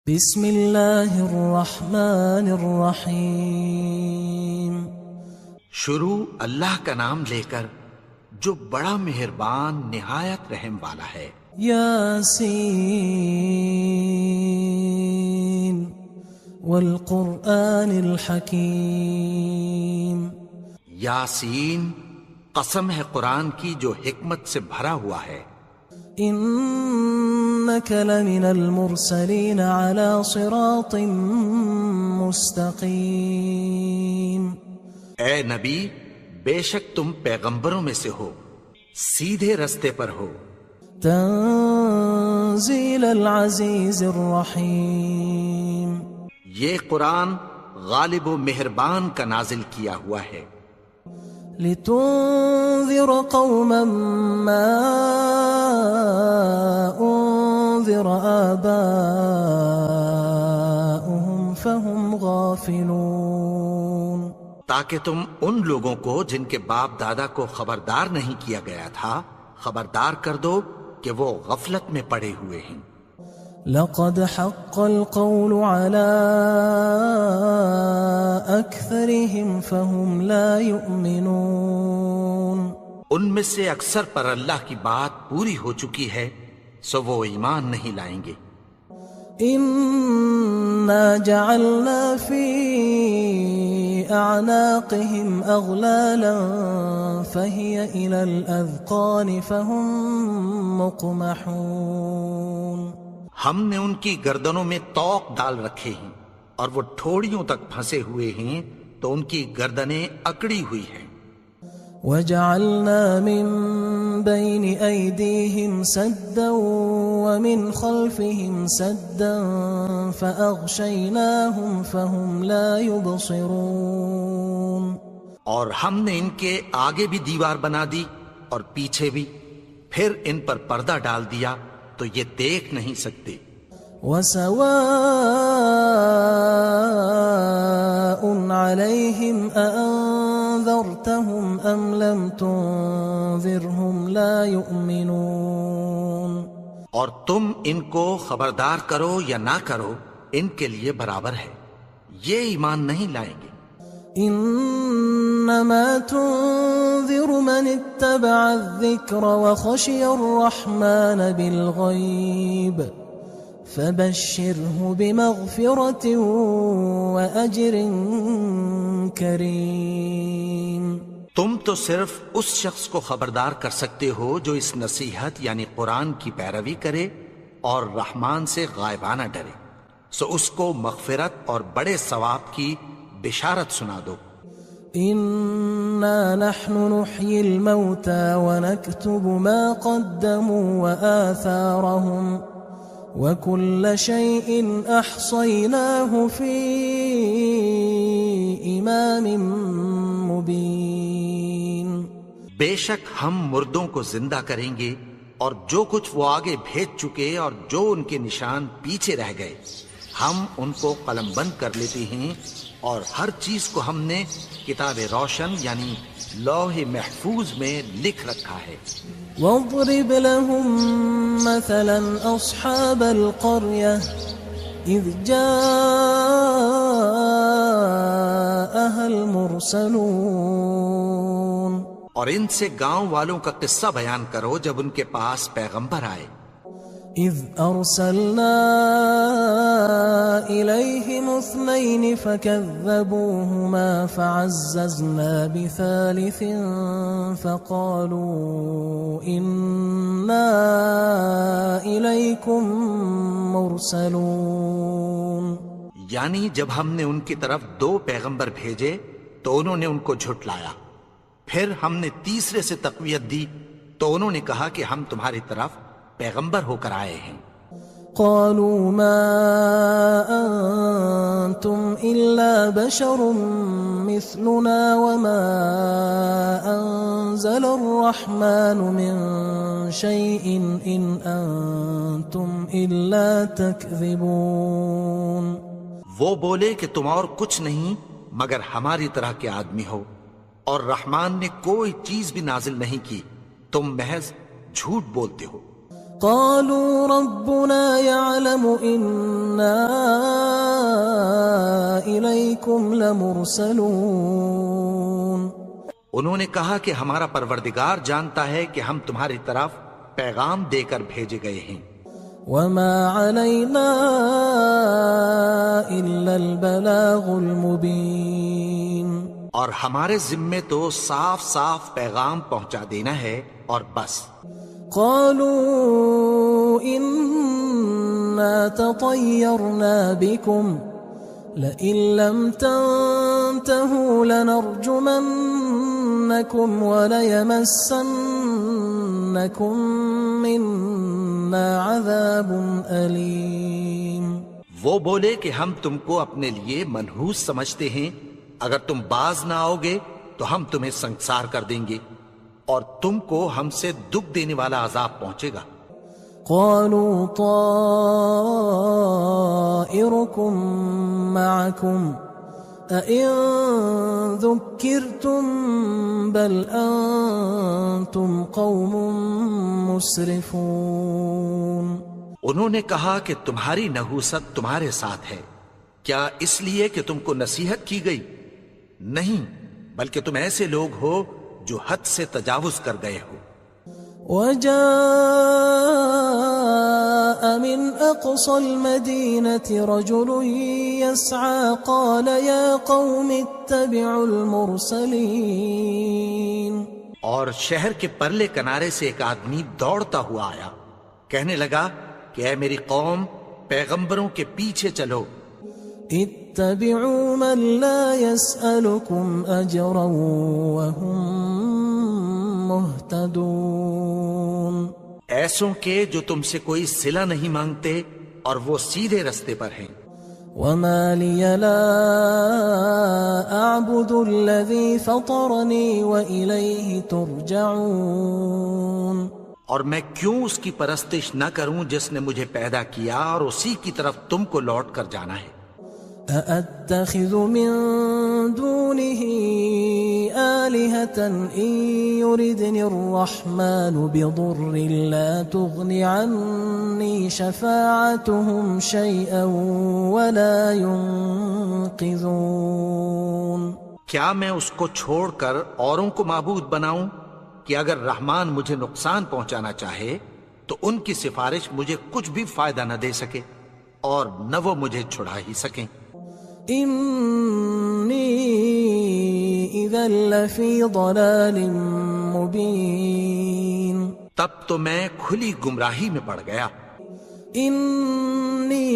بسم اللہ الرحمن الرحیم۔ شروع اللہ کا نام لے کر جو بڑا مہربان نہایت رحم والا ہے۔ یاسین والقرآن الحکیم۔ یاسین، قسم ہے قرآن کی جو حکمت سے بھرا ہوا ہے۔ انک لمن المرسلین علی صراط مستقیم۔ اے نبی، بے شک تم پیغمبروں میں سے ہو، سیدھے رستے پر ہو۔ تنزیل العزیز الرحیم۔ یہ قرآن غالب و مہربان کا نازل کیا ہوا ہے۔ لتنذر قوما ما انذر آباؤهم فهم غافلون۔ تاکہ تم ان لوگوں کو جن کے باپ دادا کو خبردار نہیں کیا گیا تھا خبردار کر دو کہ وہ غفلت میں پڑے ہوئے ہیں۔ لقد حق القول على أكثرهم فهم لا يؤمنون۔ ان میں سے اکثر پر اللہ کی بات پوری ہو چکی ہے سو وہ ایمان نہیں لائیں گے۔ إنا جعلنا في أعناقهم أغلالا فهي إلى الأذقان فهم مقمحون۔ ہم نے ان کی گردنوں میں طوق ڈال رکھے ہیں اور وہ ٹھوڑیوں تک پھنسے ہوئے ہیں تو ان کی گردنیں اکڑی ہوئی ہیں۔ وَجَعَلْنَا مِن بَيْنِ أَيْدِيهِمْ سَدًّا وَمِنْ خَلْفِهِمْ سَدًّا فَأَغْشَيْنَاهُمْ فَهُمْ لَا يُبْصِرُونَ۔ اور ہم نے ان کے آگے بھی دیوار بنا دی اور پیچھے بھی، پھر ان پر پردہ ڈال دیا تو یہ دیکھ نہیں سکتے۔ وَسَوَاءٌ عَلَيْهِمْ أَأَنذَرْتَهُمْ أَمْ لَمْ تُنذِرْهُمْ لَا يُؤْمِنُونَ۔ اور تم ان کو خبردار کرو یا نہ کرو ان کے لیے برابر ہے، یہ ایمان نہیں لائیں گے۔ انما تنذر من اتبع الذکر وخشی الرحمن بالغیب فبشره بمغفرة وأجر کریم۔ تم تو صرف اس شخص کو خبردار کر سکتے ہو جو اس نصیحت یعنی قرآن کی پیروی کرے اور رحمان سے غائبانہ ڈرے، سو اس کو مغفرت اور بڑے ثواب کی بشارت سنا دو۔ انا نحن نحيي الموتى ونكتب ما قدموا وآثارهم وكل شيء احصيناه في امام مبين۔ بے شک ہم مردوں کو زندہ کریں گے اور جو کچھ وہ آگے بھیج چکے اور جو ان کے نشان پیچھے رہ گئے ہم ان کو قلم بند کر لیتے ہیں، اور ہر چیز کو ہم نے کتاب روشن یعنی لوح محفوظ میں لکھ رکھا ہے۔ واضرب لهم مثلا اصحاب القرية اذ جاءها المرسلون۔ اور ان سے گاؤں والوں کا قصہ بیان کرو جب ان کے پاس پیغمبر آئے۔ اذ ارسلنا الیہم اثنین فکذبوہما فعززنا بثالث فقالوا انا الیکم مرسلون۔ یعنی جب ہم نے ان کی طرف 2 پیغمبر بھیجے تو انہوں نے ان کو جھٹلایا، پھر ہم نے تیسرے سے تقویت دی تو انہوں نے کہا کہ ہم تمہاری طرف پیغمبر ہو کر آئے ہیں۔ قالوا ما انتم الا بشر مثلنا وما انزل الرحمن من شيء ان انتم الا تكذبون۔ وہ بولے کہ تم اور کچھ نہیں مگر ہماری طرح کے آدمی ہو، اور رحمان نے کوئی چیز بھی نازل نہیں کی، تم محض جھوٹ بولتے ہو۔ قالوا ربنا يعلم إنا لمرسلون انہوں نے کہا کہ ہمارا پروردگار جانتا ہے کہ ہم تمہاری طرف پیغام دے کر بھیجے گئے ہیں، وما علينا إلا البلاغ المبين اور ہمارے ذمے تو صاف صاف پیغام پہنچا دینا ہے اور بس۔ قالوا إنا تطيرنا بكم لئن لم تنتهوا لنرجمنكم وليمسنكم منا عذاب أليم۔ وہ بولے کہ ہم تم کو اپنے لیے منحوس سمجھتے ہیں، اگر تم باز نہ آؤ گے تو ہم تمہیں سنسار کر دیں گے اور تم کو ہم سے دکھ دینے والا عذاب پہنچے گا۔ قالوا طائركم معكم أئن ذكرتم بل أنتم قوم مسرفون۔ انہوں نے کہا کہ تمہاری نحوست تمہارے ساتھ ہے، کیا اس لیے کہ تم کو نصیحت کی گئی؟ نہیں، بلکہ تم ایسے لوگ ہو جو حد سے تجاوز کر گئے ہو۔ وجاء من أقصى المدينة رجل يسعى قال يا قوم اتبعوا المرسلين۔ اور شہر کے پرلے کنارے سے ایک آدمی دوڑتا ہوا آیا، کہنے لگا کہ اے میری قوم، پیغمبروں کے پیچھے چلو۔ اتبعوا من لا يسألكم أجرا وهم مهتدون۔ ایسوں کے جو تم سے کوئی صلہ نہیں مانگتے اور وہ سیدھے رستے پر ہیں۔ وما لي لا أعبد الذي فطرني وإليه ترجعون۔ اور میں کیوں اس کی پرستش نہ کروں جس نے مجھے پیدا کیا اور اسی کی طرف تم کو لوٹ کر جانا ہے۔ أأتخذ من دونه آلهة إن يردني الرحمن بضر لا تغن عني شفاعتهم شيئا ولا ينقذون۔ کیا میں اس کو چھوڑ کر اوروں کو معبود بناؤں کہ اگر رحمان مجھے نقصان پہنچانا چاہے تو ان کی سفارش مجھے کچھ بھی فائدہ نہ دے سکے اور نہ وہ مجھے چھڑا ہی سکیں۔ إني إذا لفي ضلال مبين۔ تب تو میں کھلی گمراہی میں پڑ گیا۔ إني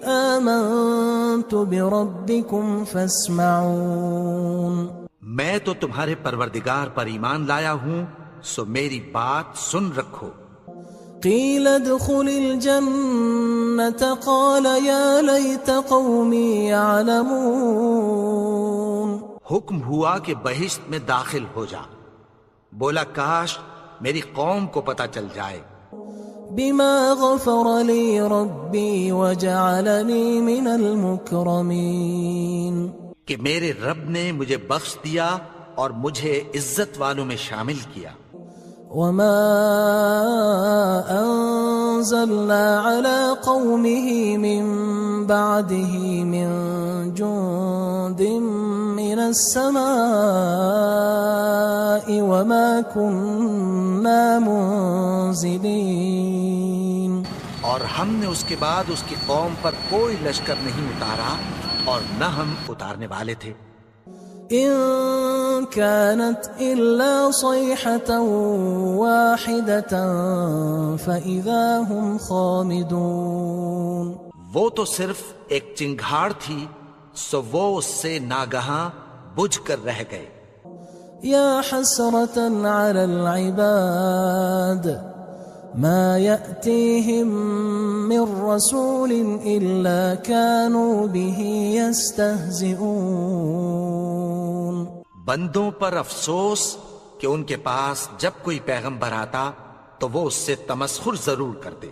آمنت بربكم فاسمعون۔ میں تو تمہارے پروردگار پر ایمان لایا ہوں، سو میری بات سن رکھو۔ قيل ادخل الجنة قال يا ليت قومي يعلمون۔ حکم ہوا کہ بہشت میں داخل ہو جا، بولا کاش میری قوم کو پتہ چل جائے۔ بما غفر لي ربي وجعلني من المكرمين۔ کہ میرے رب نے مجھے بخش دیا اور مجھے عزت والوں میں شامل کیا۔ وما أنزلنا على قومه من بعده من جند من السماء وما كنا منزلين۔ اور ہم نے اس کے بعد اس کی قوم پر کوئی لشکر نہیں اتارا اور نہ ہم اتارنے والے تھے۔ إن كانت إلا صيحة واحدة فإذا هم خامدون۔ وہ تو صرف ایک چنگھاڑ تھی، سو وہ اس سے ناگہاں بجھ کر رہ گئے۔ يا حسرة على العباد ما يأتيهم من رسول إلا كانوا به يستهزئون۔ بندوں پر افسوس کہ ان کے پاس جب کوئی پیغمبر آتا تو وہ اس سے تمسخر ضرور کرتے۔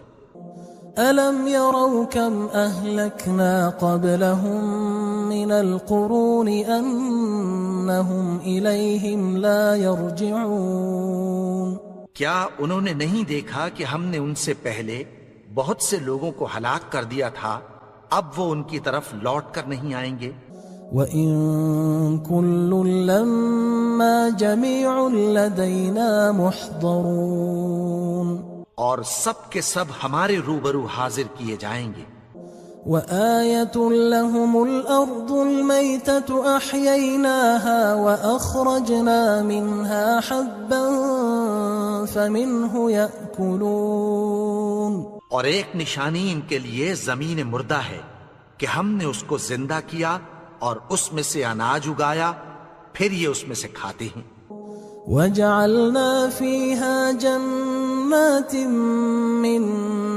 ألم يروا كم أهلكنا قبلهم من القرون أنهم إليهم لا يرجعون۔ کیا انہوں نے نہیں دیکھا کہ ہم نے ان سے پہلے بہت سے لوگوں کو ہلاک کر دیا تھا، اب وہ ان کی طرف لوٹ کر نہیں آئیں گے؟ وَإِن كُلٌّ لَّمَّا جَمِيعٌ لَّدَيْنَا مُحْضَرُونَ اور سب کے سب ہمارے روبرو حاضر کیے جائیں گے۔ وَآيَةٌ لَّهُمُ الْأَرْضُ الْمَيْتَةُ أَحْيَيْنَاهَا وَأَخْرَجْنَا مِنْهَا حَبًّا فَمِنْهُ يَأْكُلُونَ۔ اور ایک نشانی ان کے لیے زمین مردہ ہے کہ ہم نے اس کو زندہ کیا اور اس میں سے اناج اگایا، پھر یہ اس میں سے کھاتے ہیں۔ وَجَعَلْنَا فِيهَا جَنَّاتٍ مِّن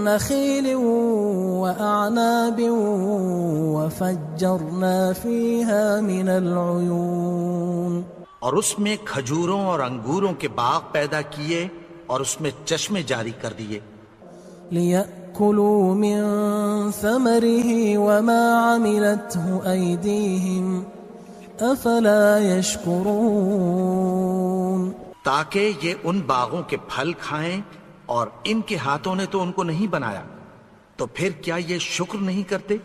نَّخِيلٍ وَأَعْنَابٍ وَفَجَّرْنَا فِيهَا مِنَ الْعُيُونِ، اور اس میں کھجوروں اور انگوروں کے باغ پیدا کیے اور اس میں چشمے جاری کر دیے۔ لِيَأْكُلُوا مِن ثَمَرِهِ وَمَا عَمِلَتْهُ أَيْدِيهِمْ أَفَلَا يَشْكُرُونَ، تاکہ یہ ان باغوں کے پھل کھائیں، اور ان کے ہاتھوں نے تو ان کو نہیں بنایا، تو پھر کیا یہ شکر نہیں کرتے؟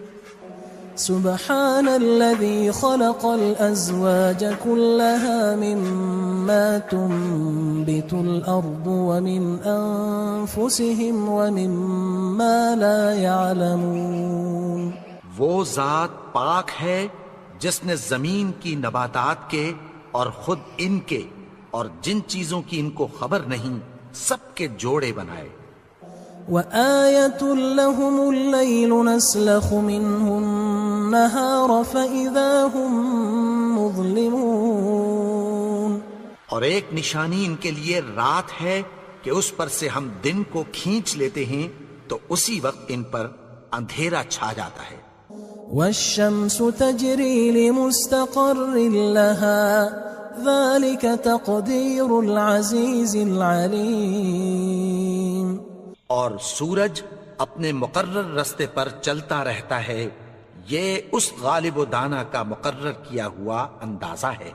سبحان الذي خلق الأزواج كلها مما تنبت الأرض ومن أنفسهم ومما لا يعلمون۔ وہ ذات پاک ہے جس نے زمین کی نباتات کے اور خود ان کے اور جن چیزوں کی ان کو خبر نہیں سب کے جوڑے بنائے۔ وَآيَةٌ لَّهُمُ اللَّيْلُ نَسْلَخُ مِنْهُ النَّهَارَ فَإِذَا هُمْ مُظْلِمُونَ، اور ایک نشانی ان کے لیے رات ہے کہ اس پر سے ہم دن کو کھینچ لیتے ہیں تو اسی وقت ان پر اندھیرا چھا جاتا ہے۔ وَالشَّمْسُ تَجْرِي لِمُسْتَقَرٍّ لَّهَا ذَلِكَ تَقْدِيرُ الْعَزِيزِ الْعَلِيمِ، اور سورج اپنے مقرر رستے پر چلتا رہتا ہے، یہ اس غالب و دانا کا مقرر کیا ہوا اندازہ ہے۔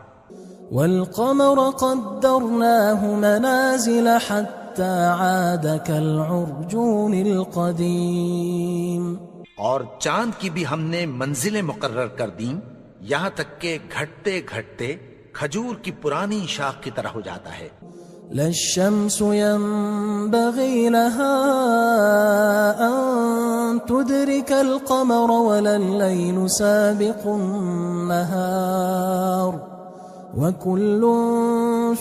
وَالْقَمَرَ قَدَّرْنَاهُ مَنَازِلَ حَتَّى عَادَ كَالْعُرْجُونِ الْقَدِيمِ، اور چاند کی بھی ہم نے منزلیں مقرر کر دیں، یہاں تک کہ گھٹتے گھٹتے کھجور کی پرانی شاخ کی طرح ہو جاتا ہے۔ لا الشمس ينبغي لها أن تدرك القمر ولا الليل سابق النهار وكل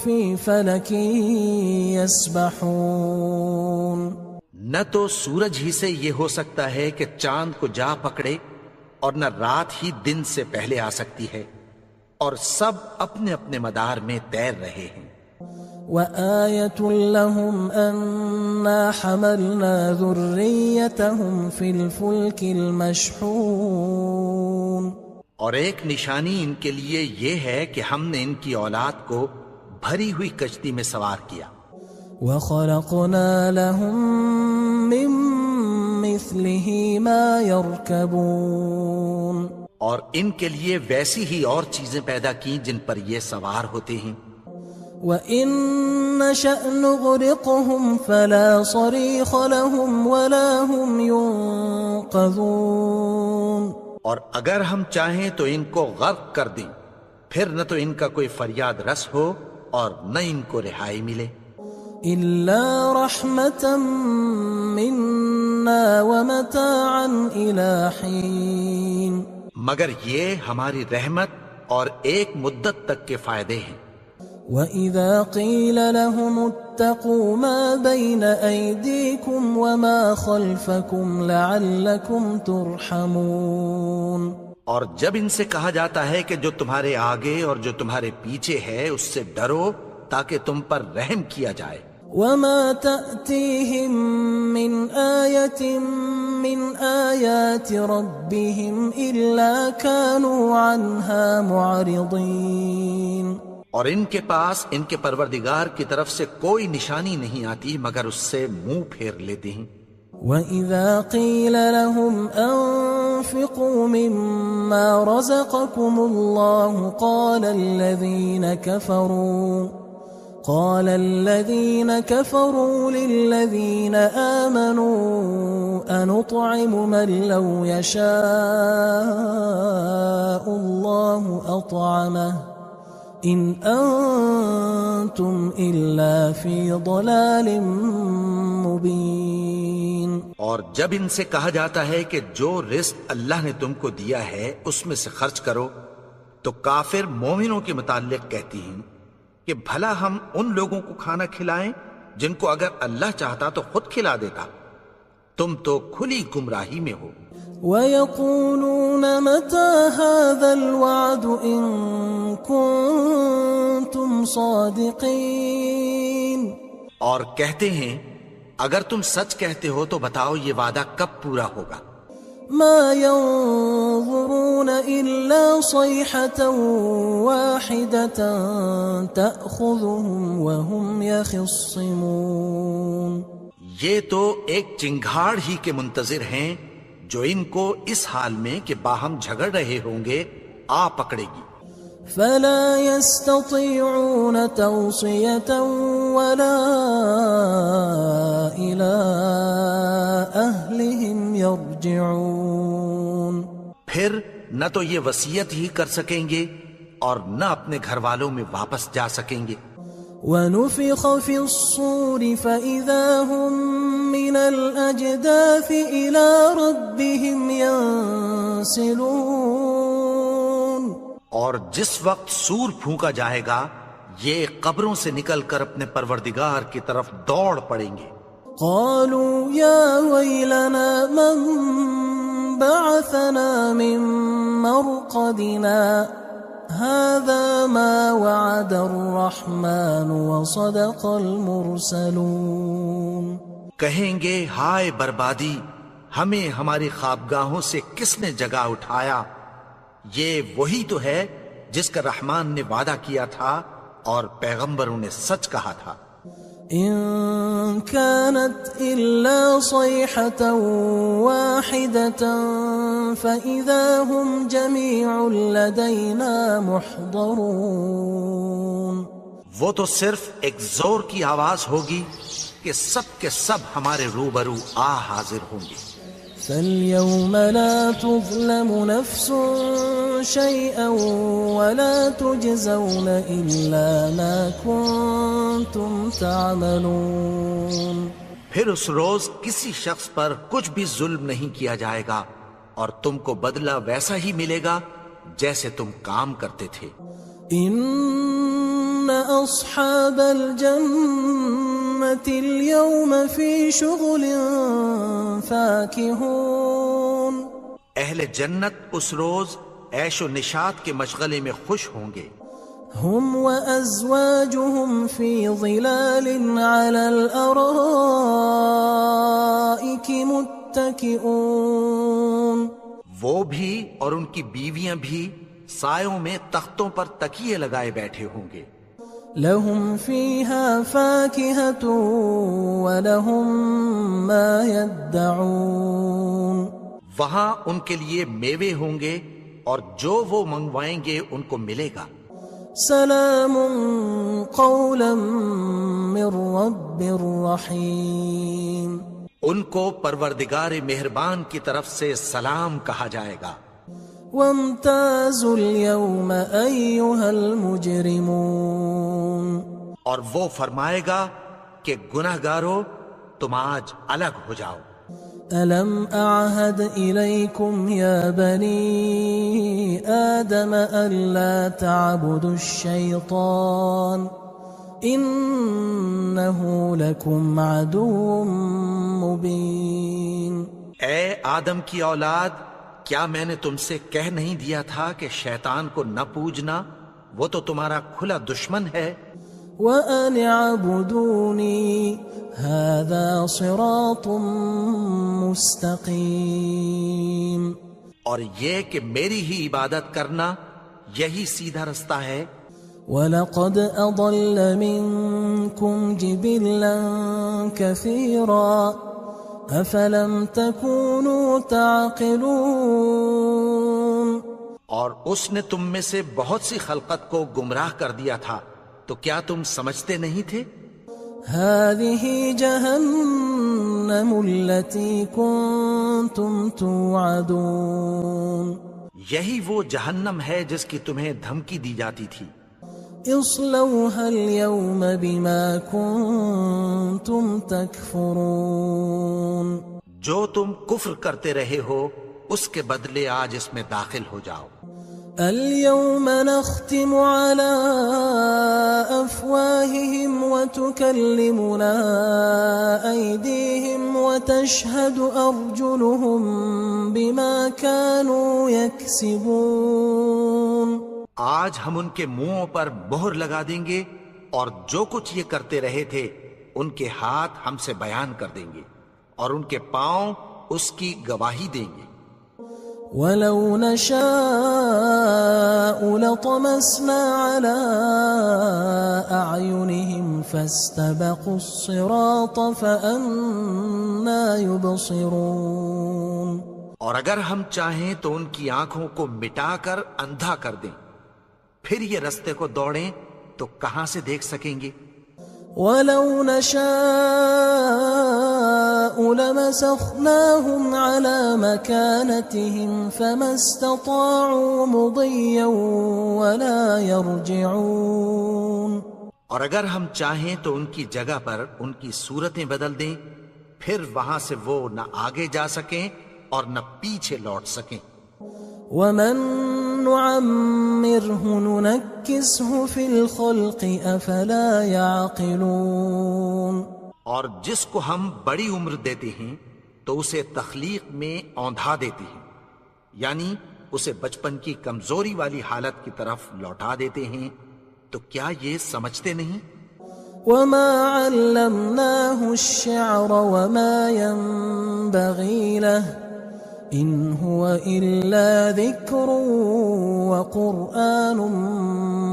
في فلك يسبحون۔ نہ تو سورج ہی سے یہ ہو سکتا ہے کہ چاند کو جا پکڑے، اور نہ رات ہی دن سے پہلے آ سکتی ہے، اور سب اپنے اپنے مدار میں تیر رہے ہیں۔ وَآيَةٌ لَّهُمْ أَنَّا حَمَلْنَا ذُرِّيَّتَهُمْ فِي الْفُلْكِ الْمَشْحُونِ، اور ایک نشانی ان کے لیے یہ ہے کہ ہم نے ان کی اولاد کو بھری ہوئی کشتی میں سوار کیا۔ وَخَلَقْنَا لَهُم مِّن مِّثْلِهِ مَا يَرْكَبُونَ، اور ان کے لیے ویسی ہی اور چیزیں پیدا کی جن پر یہ سوار ہوتے ہیں۔ وَإِن نَّشَأْ نُغْرِقْهُمْ فَلَا صَرِيخَ لَهُمْ وَلَا هُمْ يُنقَذُونَ، اور اگر ہم چاہیں تو ان کو غرق کر دیں، پھر نہ تو ان کا کوئی فریاد رس ہو اور نہ ان کو رہائی ملے۔ إِلَّا رَحْمَةً مِّنَّا وَمَتَاعًا إِلَىٰ حِينٍ، مگر یہ ہماری رحمت اور ایک مدت تک کے فائدے ہیں۔ وَإِذَا قِيلَ لَهُمُ اتَّقُوا مَا بَيْنَ أَيْدِيكُمْ وَمَا خَلْفَكُمْ لَعَلَّكُمْ تُرْحَمُونَ، اور جب ان سے کہا جاتا ہے کہ جو تمہارے آگے اور جو تمہارے پیچھے ہے اس سے ڈرو تاکہ تم پر رحم کیا جائے۔ وَمَا تَأْتِيهِم مِّنْ آيَةٍ مِّنْ آيَاتِ رَبِّهِمْ إِلَّا كَانُوا عَنْهَا مُعْرِضِينَ، اور ان کے پاس ان کے پروردگار کی طرف سے کوئی نشانی نہیں آتی مگر اس سے منہ پھیر لیتے ہیں۔ وَإِذَا قِيلَ لَهُمْ أَنفِقُوا مِمَّا رَزَقَكُمُ اللَّهُ قال الذين كفروا للذين آمنوا أنطعم من لو يشاء الله أطعمه إن أنتم إلا في ضلال مبين۔ اور جب ان سے کہا جاتا ہے کہ جو رزق اللہ نے تم کو دیا ہے اس میں سے خرچ کرو، تو کافر مومنوں کے متعلق کہتی ہیں کہ بھلا ہم ان لوگوں کو کھانا کھلائیں جن کو اگر اللہ چاہتا تو خود کھلا دیتا، تم تو کھلی گمراہی میں ہو۔ وَيَقُولُونَ مَتَى هَذَا الْوَعْدُ إِن كُنتُمْ صَادِقِينَ، اور کہتے ہیں اگر تم سچ کہتے ہو تو بتاؤ یہ وعدہ کب پورا ہوگا۔ مَا يَنظُرُونَ إِلَّا صَيْحَةً وَاحِدَةً تَأْخُذُهُمْ وَهُمْ يَخِصِّمُونَ، یہ تو ایک چنگھاڑ ہی کے منتظر ہیں جو ان کو اس حال میں کہ باہم جھگڑ رہے ہوں گے آ پکڑے گی۔ فَلَا يَسْتَطِيعُونَ تَوْصِيَةً وَلَا إِلَىٰ أَهْلِهِمْ يَرْجِعُونَ، پھر نہ تو یہ وصیت ہی کر سکیں گے اور نہ اپنے گھر والوں میں واپس جا سکیں گے۔ وَنُفِخَ فِي الصُّورِ فَإِذَا هُم مِّنَ الْأَجْدَاثِ إِلَىٰ رَبِّهِمْ يَنسِلُونَ، اور جس وقت سور پھونکا جائے گا یہ قبروں سے نکل کر اپنے پروردگار کی طرف دوڑ پڑیں گے۔ قالوا يا ويلنا من بعثنا من مرقدنا هذا ما وعد الرحمن وصدق المرسلون، کہیں گے ہائے بربادی، ہمیں ہماری خوابگاہوں سے کس نے جگا اٹھایا، یہ وہی تو ہے جس کا رحمان نے وعدہ کیا تھا اور پیغمبروں نے سچ کہا تھا۔ إن كانت إلا صيحة واحدة فإذا هم جميع لدينا محضرون، وہ تو صرف ایک زور کی آواز ہوگی کہ سب کے سب ہمارے روبرو آ حاضر ہوں گے۔ فاليوم لا تظلم نفس شيئا ولا تجزون إلا ما كنتم تعملون، پھر اس روز کسی شخص پر کچھ بھی ظلم نہیں کیا جائے گا اور تم کو بدلہ ویسا ہی ملے گا جیسے تم کام کرتے تھے۔ إن أصحاب الجنة اليوم في شغل فاكهون، اہل جنت اس روز عیش و نشاط کے مشغلے میں خوش ہوں گے۔ هم وأزواجهم في ظلال على الأرائك متكئون، وہ بھی اور ان کی بیویاں بھی سایوں میں تختوں پر تکیے لگائے بیٹھے ہوں گے۔ لهم فيها فاكهة ولهم ما يدعون، وہاں ان کے لیے میوے ہوں گے اور جو وہ منگوائیں گے ان کو ملے گا۔ سلام قولا من رب رحیم، ان کو پروردگار مہربان کی طرف سے سلام کہا جائے گا۔ وامتازوا اليوم أيها المجرمون، اور وہ فرمائے گا کہ گناہگارو تم آج الگ ہو جاؤ۔ ألم أعهد إليكم يا بني آدم ألا تعبدوا الشيطان إنه لكم عدو مبين، اے آدم کی اولاد، کیا میں نے تم سے کہہ نہیں دیا تھا کہ شیطان کو نہ پوجنا، وہ تو تمہارا کھلا دشمن ہے۔ وَأَنِ اعْبُدُونِي هَذَا صِرَاطٌ مُسْتَقِيمٌ، اور یہ کہ میری ہی عبادت کرنا یہی سیدھا رستہ ہے۔ وَلَقَدْ أَضَلَّ مِنكُمْ جِبِلًّا كَثِيرًا أَفَلَمْ تَكُونُوا تَعْقِلُونَ، اور اس نے تم میں سے بہت سی خلقت کو گمراہ کر دیا تھا، تو کیا تم سمجھتے نہیں تھے؟ هَذِهِ جَهَنَّمُ جهنم التي كنتم توعدون یہی وہ جہنم ہے جس کی تمہیں دھمکی دی جاتی تھی. اصلوها اليوم بما كنتم تكفرون جو تم کفر کرتے رہے ہو اس کے بدلے آج اس میں داخل ہو جاؤ. اليوم نختم على أفواههم وتكلمنا أيديهم وتشهد أرجلهم بما كانوا يكسبون. آج ہم ان کے منہوں پر مہر لگا دیں گے اور جو کچھ یہ کرتے رہے تھے ان کے ہاتھ ہم سے بیان کر دیں گے اور ان کے پاؤں اس کی گواہی دیں گے. ولو نشاء لطمسنا على أعينهم فاستبقوا الصراط فأنى يبصرون. اور اگر ہم چاہیں تو ان کی آنکھوں کو مٹا کر اندھا کر دیں، پھر یہ رستے کو دوڑیں تو کہاں سے دیکھ سکیں گے. ولو نشاء لمسخناهم على مكانتهم فما استطاعوا مضيا ولا يرجعون. اور اگر ہم چاہیں تو ان کی جگہ پر ان کی صورتیں بدل دیں، پھر وہاں سے وہ نہ آگے جا سکیں اور نہ پیچھے لوٹ سکیں. ومن نعمره ننكسه في الخلق افلا يعقلون. اور جس کو ہم بڑی عمر دیتے ہیں تو اسے تخلیق میں اوندھا دیتے ہیں، یعنی اسے بچپن کی کمزوری والی حالت کی طرف لوٹا دیتے ہیں. تو کیا یہ سمجھتے نہیں؟ وما علمناه الشعر وما ينبغي له إن هو إلا ذكر وقرآن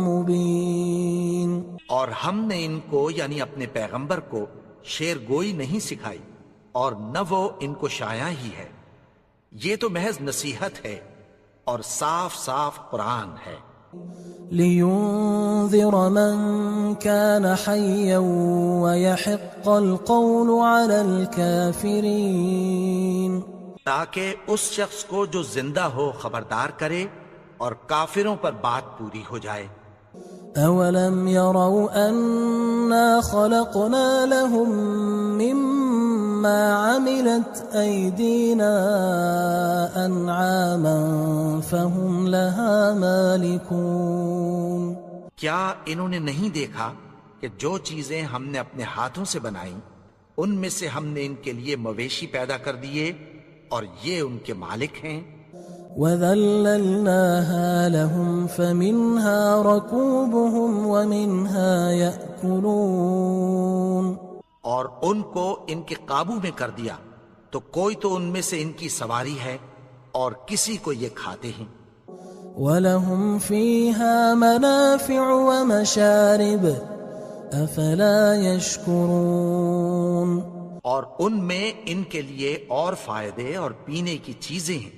مبين. اور ہم نے ان کو یعنی اپنے پیغمبر کو شعر گوئی نہیں سکھائی اور نہ وہ ان کو شاعر ہی ہے، یہ تو محض نصیحت ہے اور صاف صاف قرآن ہے. لينذر من كان حيا ويحق القول على الكافرين. تاکہ اس شخص کو جو زندہ ہو خبردار کرے اور کافروں پر بات پوری ہو جائے. أولم يروا أنا خلقنا لهم مما عملت أيدينا أنعاما فهم لها مالكون. کیا انہوں نے نہیں دیکھا کہ جو چیزیں ہم نے اپنے ہاتھوں سے بنائیں ان میں سے ہم نے ان کے لیے مویشی پیدا کر دیے اور یہ ان کے مالک ہیں. وَذَلَّلْنَاهَا لَهُمْ فَمِنْهَا رَكُوبُهُمْ وَمِنْهَا يَأْكُلُونَ. اور ان کو ان کے قابو میں کر دیا تو کوئی تو ان میں سے ان کی سواری ہے اور کسی کو یہ کھاتے ہیں. وَلَهُمْ فِيهَا مَنَافِعُ وَمَشَارِبُ أَفَلَا يَشْكُرُونَ. اور ان میں ان کے لیے اور فائدے اور پینے کی چیزیں ہیں،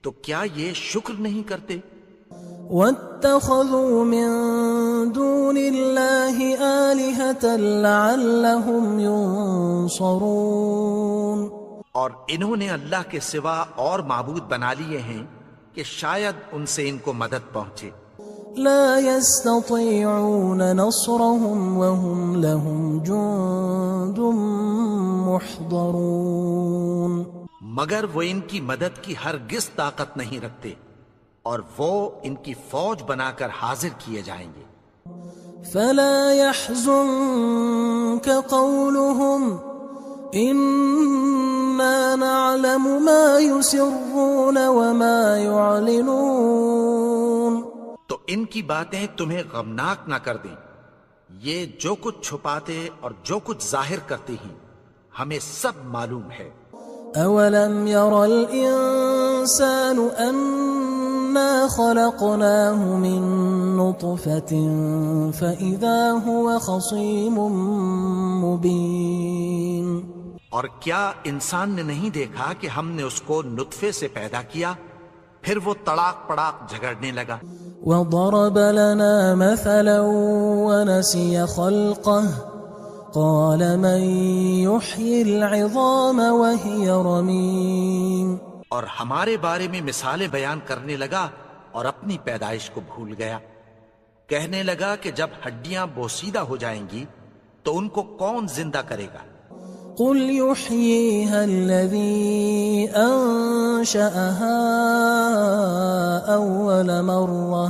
تو کیا یہ شکر نہیں کرتے؟ وَاتَّخَذُوا مِن دُونِ اللَّهِ آلِهَةً لَعَلَّهُمْ يُنصَرُونَ. اور انہوں نے اللہ کے سوا اور معبود بنا لیے ہیں کہ شاید ان سے ان کو مدد پہنچے. لا يستطيعون نصرهم وهم لهم جند محضرون. مگر وہ ان کی مدد کی ہرگز طاقت نہیں رکھتے اور وہ ان کی فوج بنا کر حاضر کیے جائیں گے. فلا يحزنك قولهم إنا نعلم ما يسرون وما يعلنون. تو ان کی باتیں تمہیں غمناک نہ کر دیں، یہ جو کچھ چھپاتے اور جو کچھ ظاہر کرتے ہیں ہمیں سب معلوم ہے. أولم ير الإنسان أنا خلقناه من نطفة فإذا هو خصيم مبين. اور کیا انسان نے نہیں دیکھا کہ ہم نے اس کو نطفے سے پیدا کیا پھر وہ تڑاک پڑاک جھگڑنے لگا. وضرب لنا مثلا ونسي خلقه قال من يحيي العظام وهي رميم اور ہمارے بارے میں مثالیں بیان کرنے لگا اور اپنی پیدائش کو بھول گیا. کہنے لگا کہ جب ہڈیاں بوسیدہ ہو جائیں گی تو ان کو کون زندہ کرے گا؟ قل يحييها الذي أنشأها أول مرة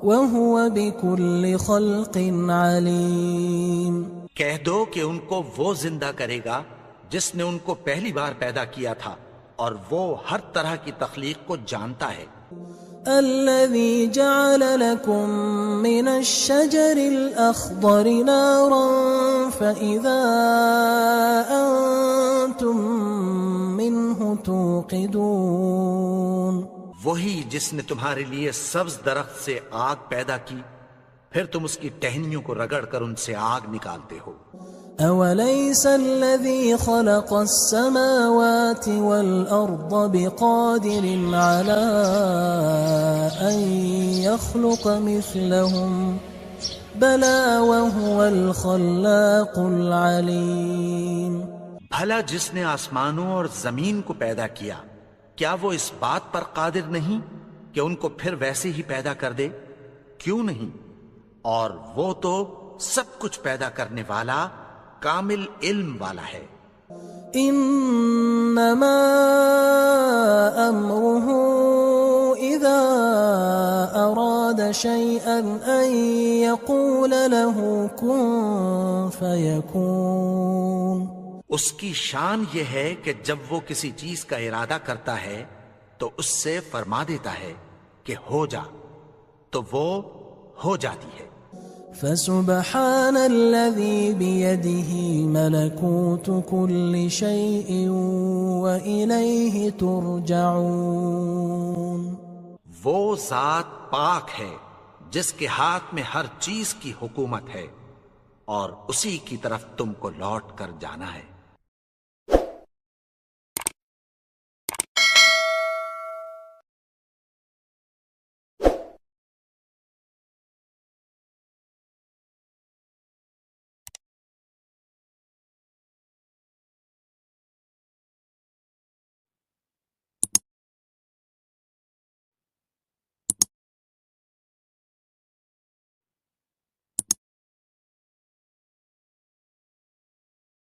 وهو بكل خلق عليم. کہہ دو کہ ان کو وہ زندہ کرے گا جس نے ان کو پہلی بار پیدا کیا تھا اور وہ ہر طرح کی تخلیق کو جانتا ہے. الذي جعل لكم من الشجر الأخضر نارا فإذا أنتم منه توقدون. وہی جس نے تمہارے لیے سبز درخت سے آگ پیدا کی پھر تم اس کی ٹہنیوں کو رگڑ کر ان سے آگ نکالتے ہو. أوليس الذي خلق السماوات والأرض بقادر على أن يخلق مثلهم بلى وهو الخلاق العليم. بھلا جس نے آسمانوں اور زمین کو پیدا کیا کیا وہ اس بات پر قادر نہیں کہ ان کو پھر ویسے ہی پیدا کر دے؟ کیوں نہیں؟ اور وہ تو سب کچھ پیدا کرنے والا کامل علم والا ہے. انما امره اذا اراد شيئا ان يقول له كن فيكون. اس کی شان یہ ہے کہ جب وہ کسی چیز کا ارادہ کرتا ہے تو اس سے فرما دیتا ہے کہ ہو جا تو وہ ہو جاتی ہے. فسبحان الذي بيده ملكوت كل شيء وإليه ترجعون. وہ ذات پاک ہے جس کے ہاتھ میں ہر چیز کی حکومت ہے اور اسی کی طرف تم کو لوٹ کر جانا ہے.